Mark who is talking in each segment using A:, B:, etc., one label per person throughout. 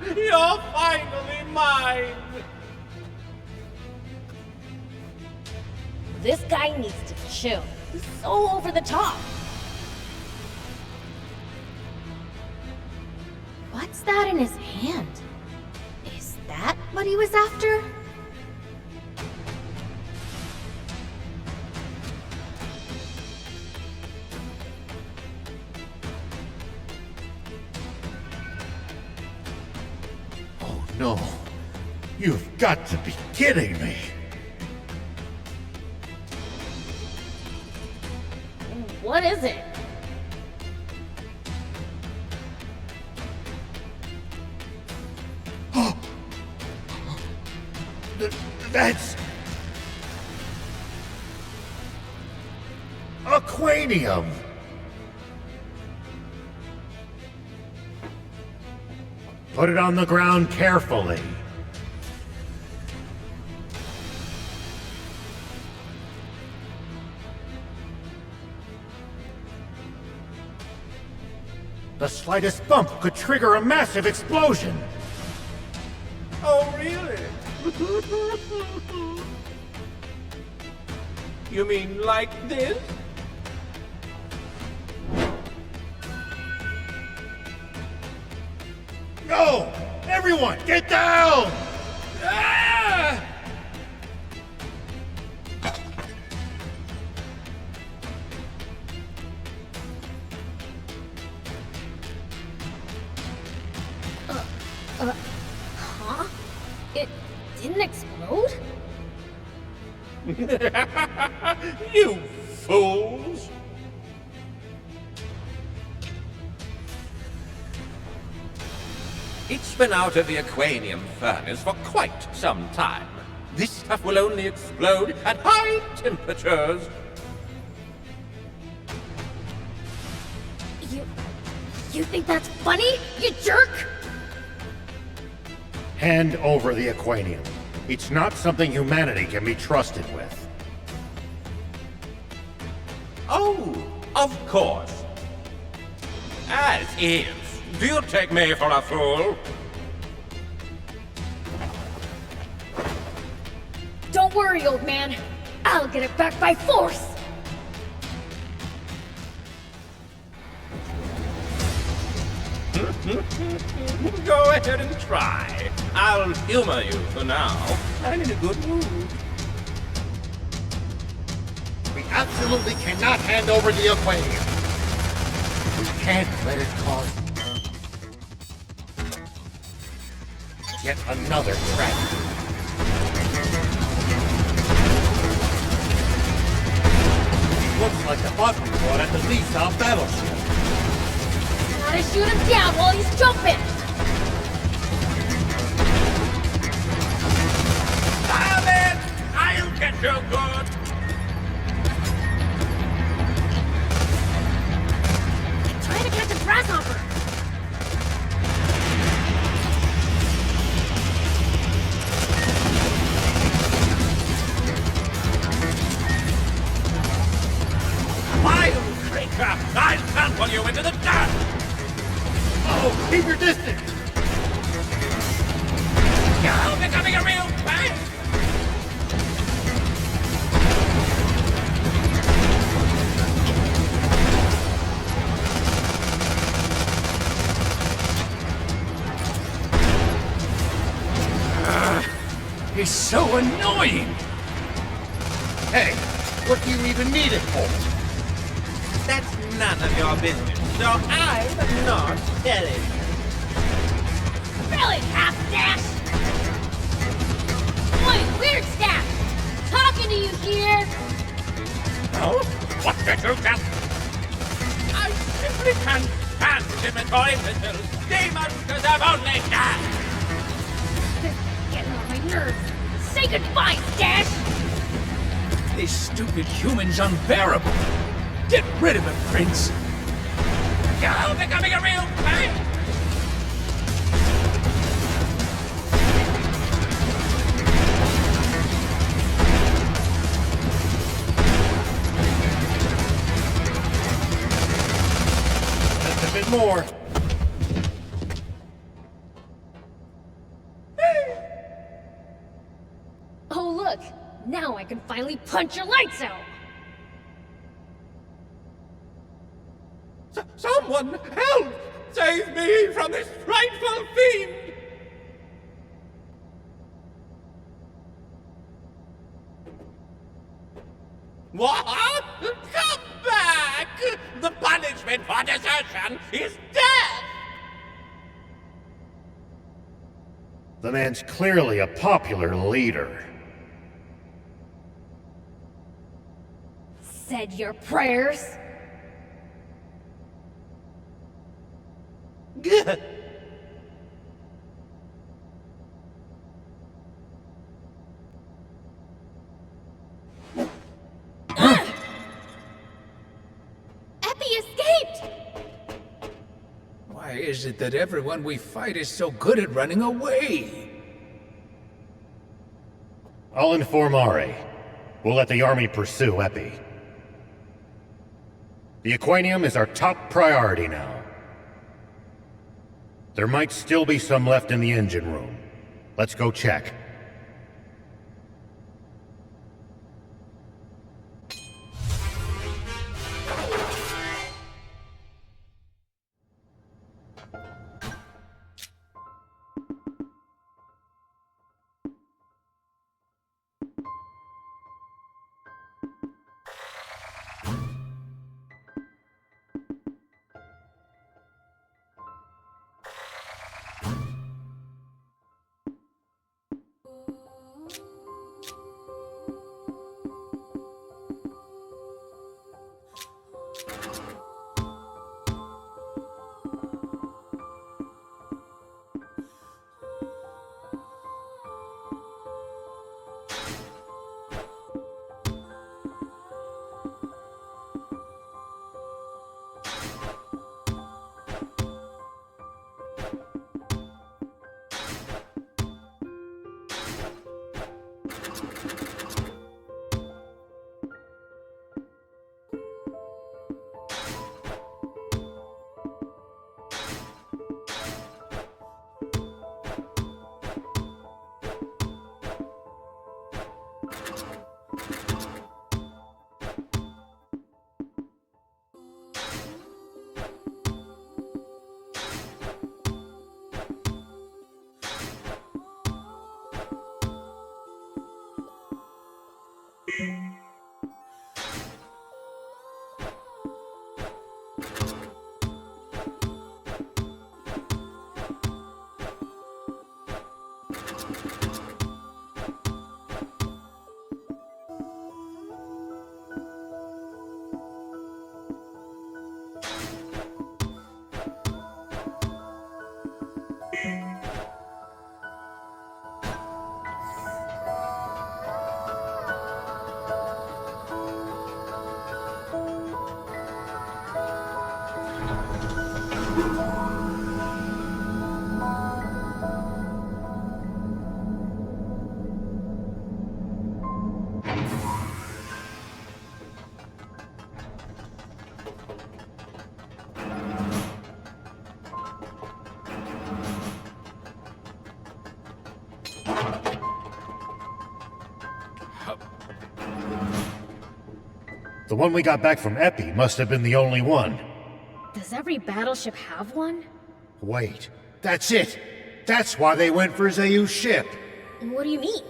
A: You're finally mine!
B: This guy needs to chill. He's so over the top. What's that in his hand? Is that what he was after?
C: Oh no. You've got to be kidding me.
B: What is it?
C: That's... Aquanium! Put it on the ground carefully. The slightest bump could trigger a massive explosion!
A: Oh, really? You mean like this?
C: No! Everyone, get down!
A: Ah!
B: Huh? It didn't explode?
A: You fools! It's been out of the Aquanium furnace for quite some time. This stuff will only explode at high temperatures.
B: You think that's funny, you jerk?
C: Hand over the Aquanium. It's not something humanity can be trusted with.
A: Oh, of course. As is. Do you take me for a fool?
B: Don't worry, old man. I'll get it back by force!
A: Go ahead and try. I'll humor you for now. I'm in a good mood.
C: We absolutely cannot hand over the Aquanium. We can't let it cause yet another tragedy. Looks like the bug we brought at the Lisa battleship.
B: Gotta shoot him down while he's jumping!
A: Damn it! I'll get you good!
B: Trying to catch a grasshopper!
A: Vile creature! I'll trample you into the dust!
C: Oh, keep your distance!
A: You're becoming a real pain!
C: He's so annoying! Hey, what do you even need it for?
A: That's none of your business, so I'm not telling you.
B: Really, half-stash! Oi, weird staff! Talking to you here!
A: Oh? What did you just... I simply can't stand inventory pistols. Demons deserve only that!
B: Getting on my nerves. Say goodbye, Stash!
D: This stupid human's unbearable. Get rid of him, Prince.
A: You're becoming a real pain!
C: Just a bit more.
E: Now I can finally punch your lights out!
A: Someone help! Save me from this frightful fiend! What? Come back! The punishment for desertion is death!
C: The man's clearly a popular leader.
E: Said your prayers?
A: Good.
B: Epi escaped!
D: Why is it that everyone we fight is so good at running away?
C: I'll inform Ari. We'll let the army pursue Epi. The Aquanium is our top priority now. There might still be some left in the engine room. Let's go check. The one we got back from Epi must have been the only one.
E: Does every battleship have one?
C: Wait, that's it! That's why they went for Zayu's ship!
E: What do you mean?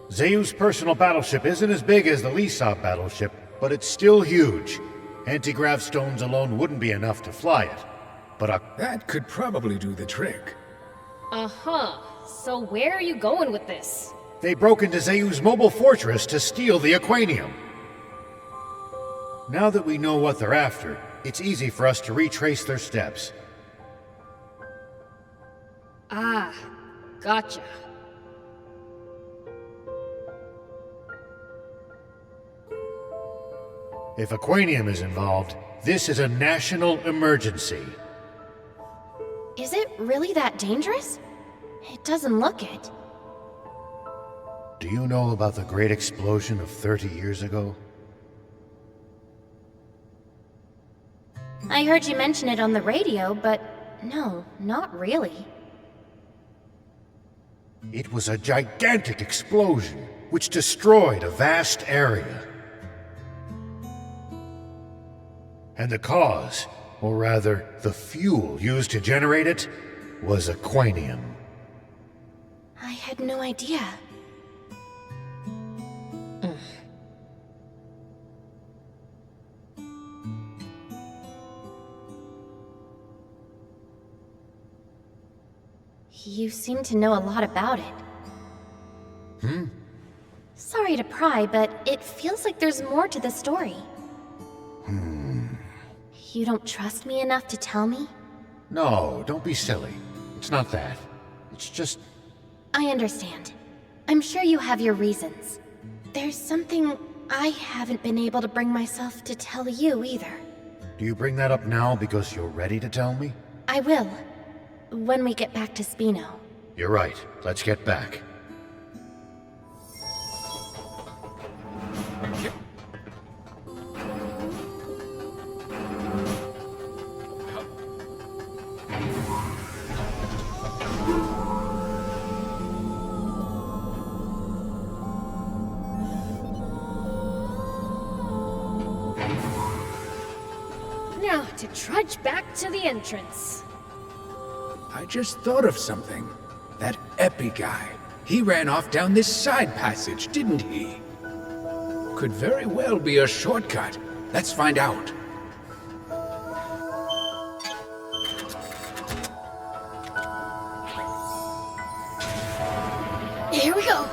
C: Zayu's personal battleship isn't as big as the Lysop battleship, but it's still huge. Anti-grav stones alone wouldn't be enough to fly it. But
D: That could probably do the trick.
E: Uh-huh. So where are you going with this?
C: they broke into Zayu's mobile fortress to steal the Aquanium. Now that we know what they're after, it's easy for us to retrace their steps.
E: Ah, gotcha.
C: If Aquanium is involved, this is a national emergency.
B: Is it really that dangerous? It doesn't look it.
C: Do you know about the great explosion of 30 years ago?
B: I heard you mention it on the radio, but no, not really.
C: It was a gigantic explosion. which destroyed a vast area. And the cause, or rather, the fuel used to generate it, was aquanium.
B: I had no idea. You seem to know a lot about it. Sorry to pry, but it feels like there's more to the story. You don't trust me enough to tell me?
C: No, don't be silly. It's not that. It's just...
B: I understand. I'm sure you have your reasons. There's something I haven't been able to bring myself to tell you either.
C: Do you bring that up now because you're ready to tell me?
B: I will. When we get back to Spino.
C: You're right. Let's get back.
E: Now to trudge back to the entrance.
D: I just thought of something. That Epi guy. He ran off down this side passage, didn't he? Could very well be a shortcut. Let's find out.
E: Here we go.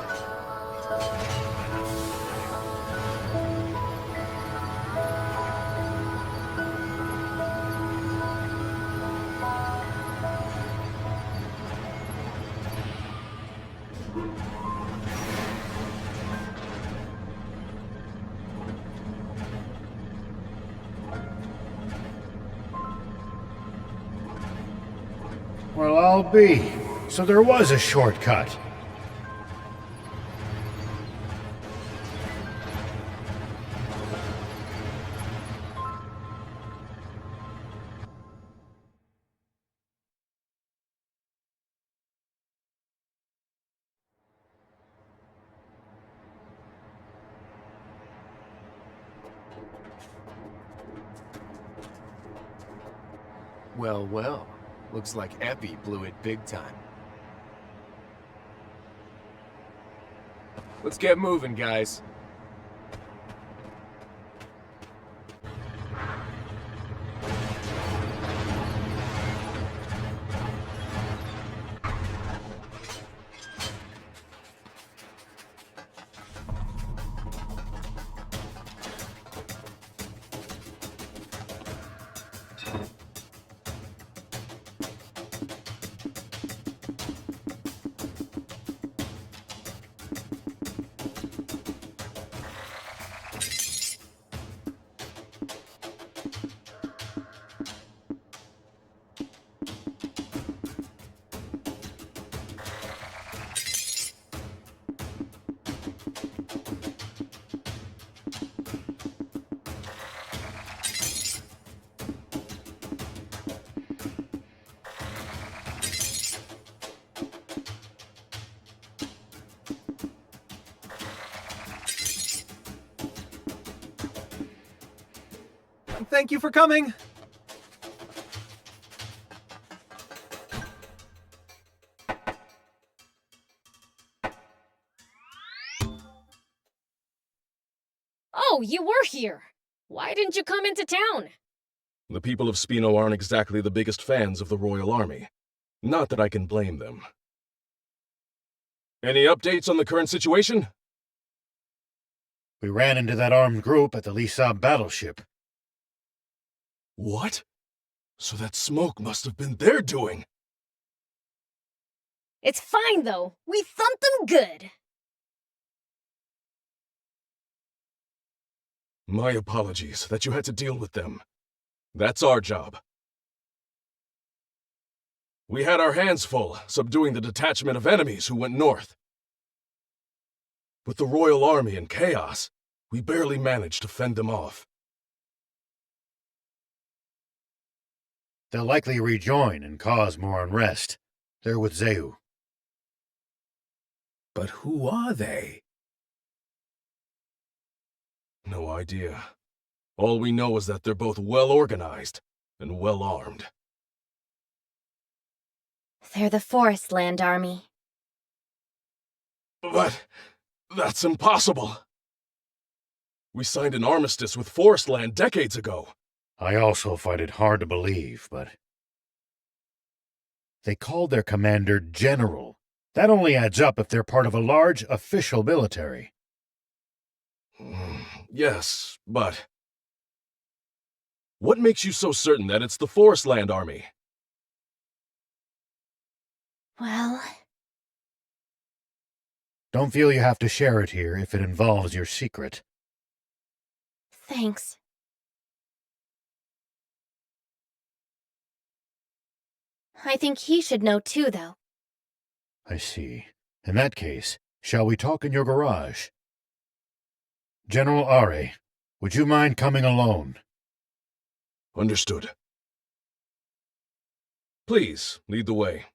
C: Well, I'll be. So there was a shortcut.
F: Well, well. Looks like Epi blew it big time. Let's get moving, guys.
G: Thank you for coming!
E: Oh, you were here. Why didn't you come into town?
H: The people of Spino aren't exactly the biggest fans of the Royal Army. Not that I can blame them. Any updates on the current situation?
C: We ran into that armed group at the Lisab battleship.
H: What? So that smoke must have been their doing!
E: It's fine, though. We thumped them good.
H: My apologies that you had to deal with them. That's our job. We had our hands full subduing the detachment of enemies who went north. With the Royal Army in chaos, we barely managed to fend them off.
C: They'll likely rejoin and cause more unrest. They're with Zeu.
D: But who are they?
H: No idea. All we know is that they're both well organized and well armed.
B: They're the Forest Land Army.
H: But that's impossible. We signed an armistice with Forestland decades ago.
C: I also find it hard to believe, but... They called their commander General. That only adds up if they're part of a large official military.
H: Yes, but... What makes you so certain that it's the Forestland Army?
B: Well...
C: Don't feel you have to share it here if it involves your secret.
B: Thanks. I think he should know too, though.
C: I see. In that case, shall we talk in your garage? General Are, would you mind coming alone?
H: Understood. Please, lead the way.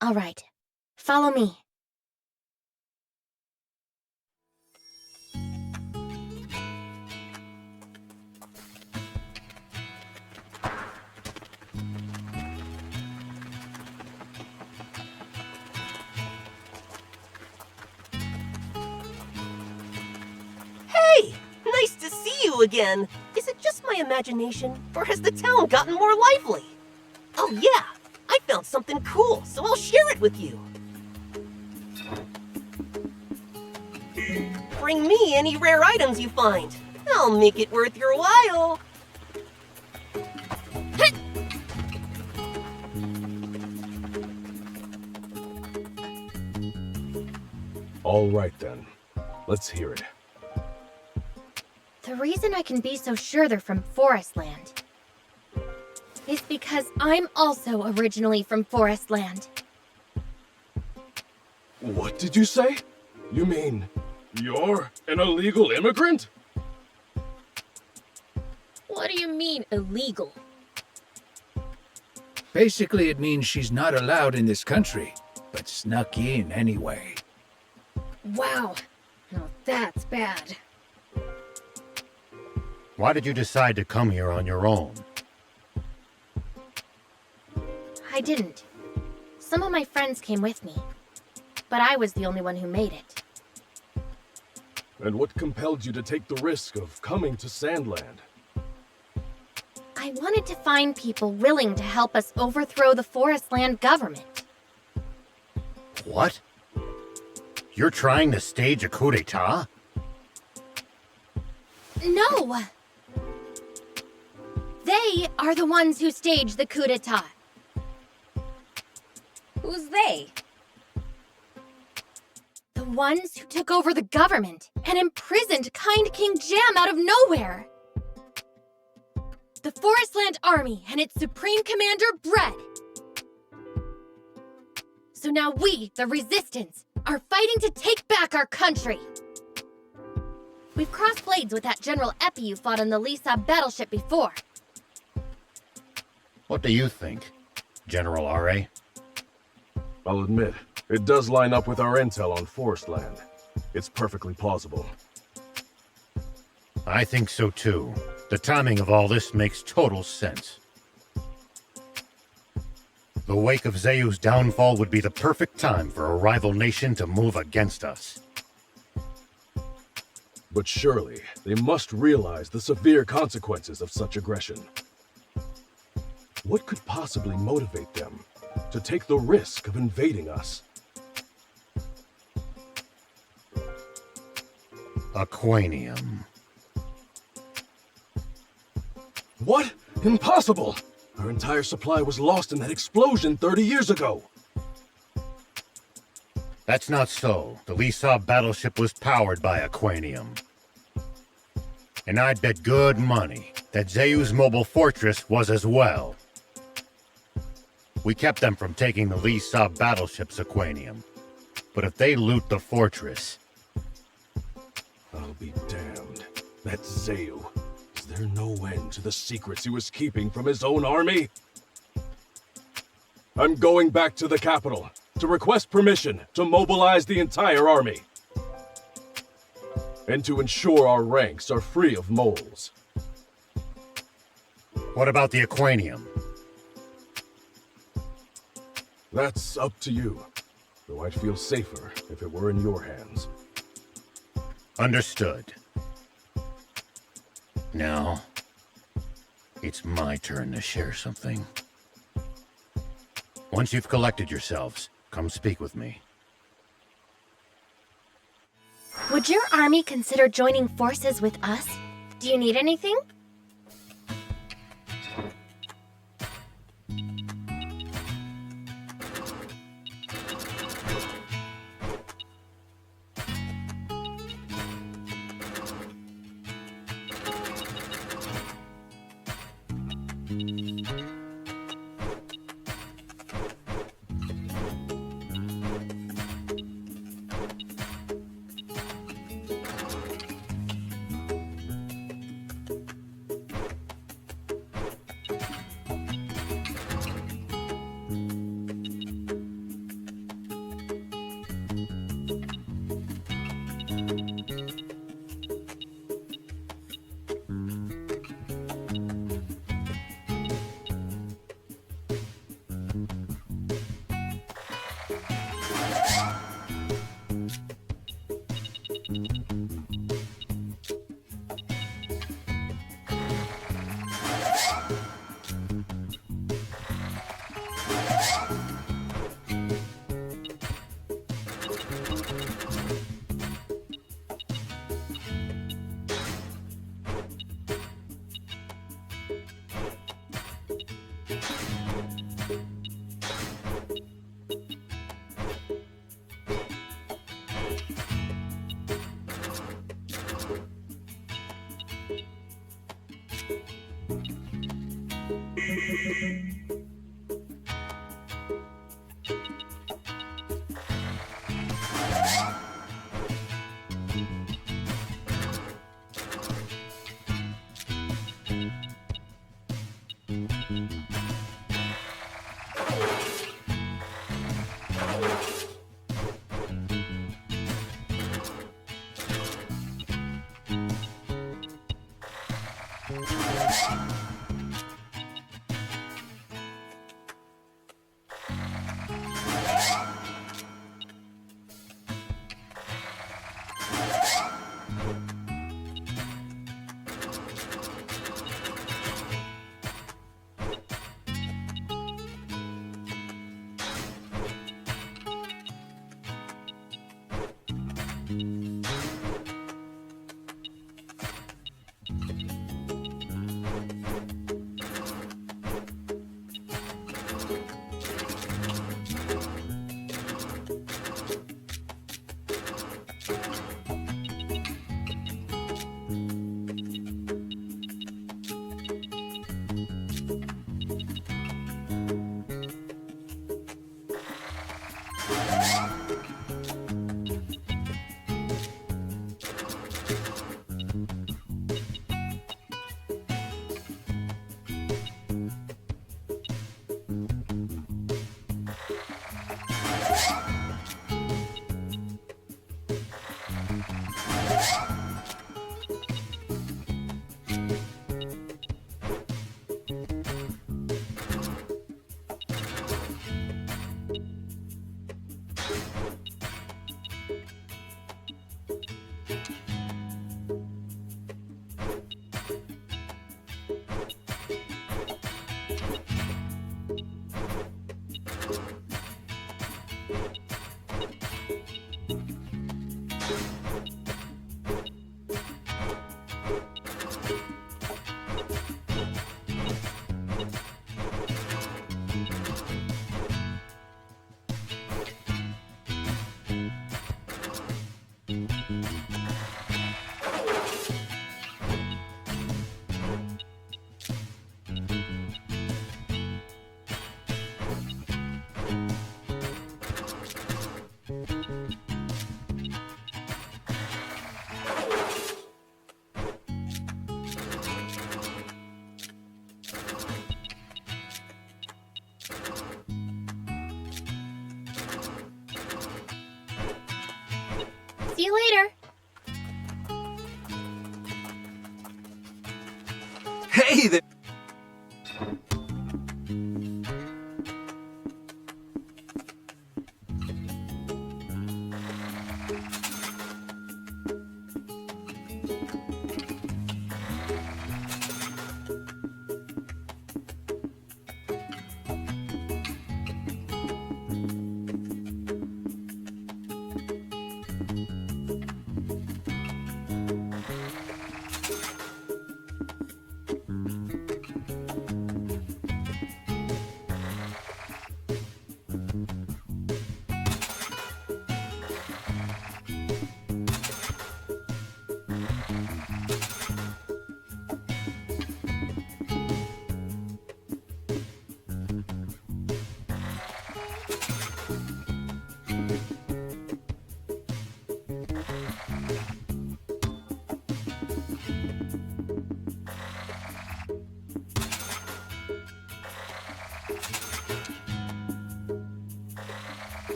B: All right. Follow me.
G: Hey! Nice to see you again! Is it just my imagination, or has the town gotten more lively? Oh yeah! I found something cool, so I'll share it with you! Bring me any rare items you find. I'll make it worth your while!
H: All right then. Let's hear it.
B: The reason I can be so sure they're from Forestland is because I'm also originally from Forestland.
H: What did you say? You mean, you're an illegal immigrant?
E: What do you mean, illegal?
D: Basically, it means she's not allowed in this country, but snuck in anyway.
E: Wow. Now that's bad.
C: Why did you decide to come here on your own?
B: I didn't. Some of my friends came with me, but I was the only one who made it.
H: And what compelled you to take the risk of coming to Sandland?
B: I wanted to find people willing to help us overthrow the Forestland government.
C: What? You're trying to stage a coup d'etat?
B: No! They are the ones who staged the coup d'etat.
E: Who's they?
B: The ones who took over the government and imprisoned Kind King Jam out of nowhere. The Forestland Army and its Supreme Commander, Bread. So now we, the Resistance, are fighting to take back our country. We've crossed blades with that General Epi you fought on the Lisa battleship before.
C: What do you think, General Are?
H: I'll admit, it does line up with our intel on Forestland. It's perfectly plausible.
C: I think so too. The timing of all this makes total sense. The wake of Zayu's downfall would be the perfect time for a rival nation to move against us.
H: But surely, they must realize the severe consequences of such aggression. What could possibly motivate them to take the risk of invading us?
C: Aquanium.
H: What? Impossible! Our entire supply was lost in that explosion 30 years ago!
C: That's not so. The Lisa battleship was powered by Aquanium. And I'd bet good money that Zayu's mobile fortress was as well. We kept them from taking the Lisa battleship's Aquanium. But if they loot the fortress...
H: I'll be damned. That Zayu. Is there no end to the secrets he was keeping from his own army? I'm going back to the capital to request permission to mobilize the entire army. and to ensure our ranks are free of moles.
C: What about the Aquanium?
H: That's up to you, though I'd feel safer if it were in your hands.
C: Understood. Now, it's my turn to share something. Once you've collected yourselves, come speak with me.
B: Would your army consider joining forces with us? Do you need anything? See you later.
I: Hey there!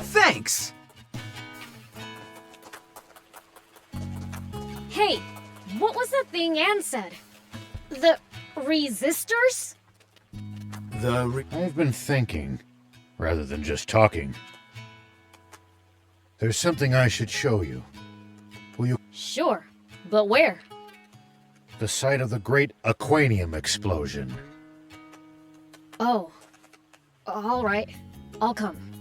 I: Thanks!
E: Hey, what was that thing Anne said? The resistors?
C: I've been thinking, rather than just talking. There's something I should show you. Will you?
E: Sure, but where?
C: The site of the great Aquanium explosion.
E: Oh, all right. I'll come.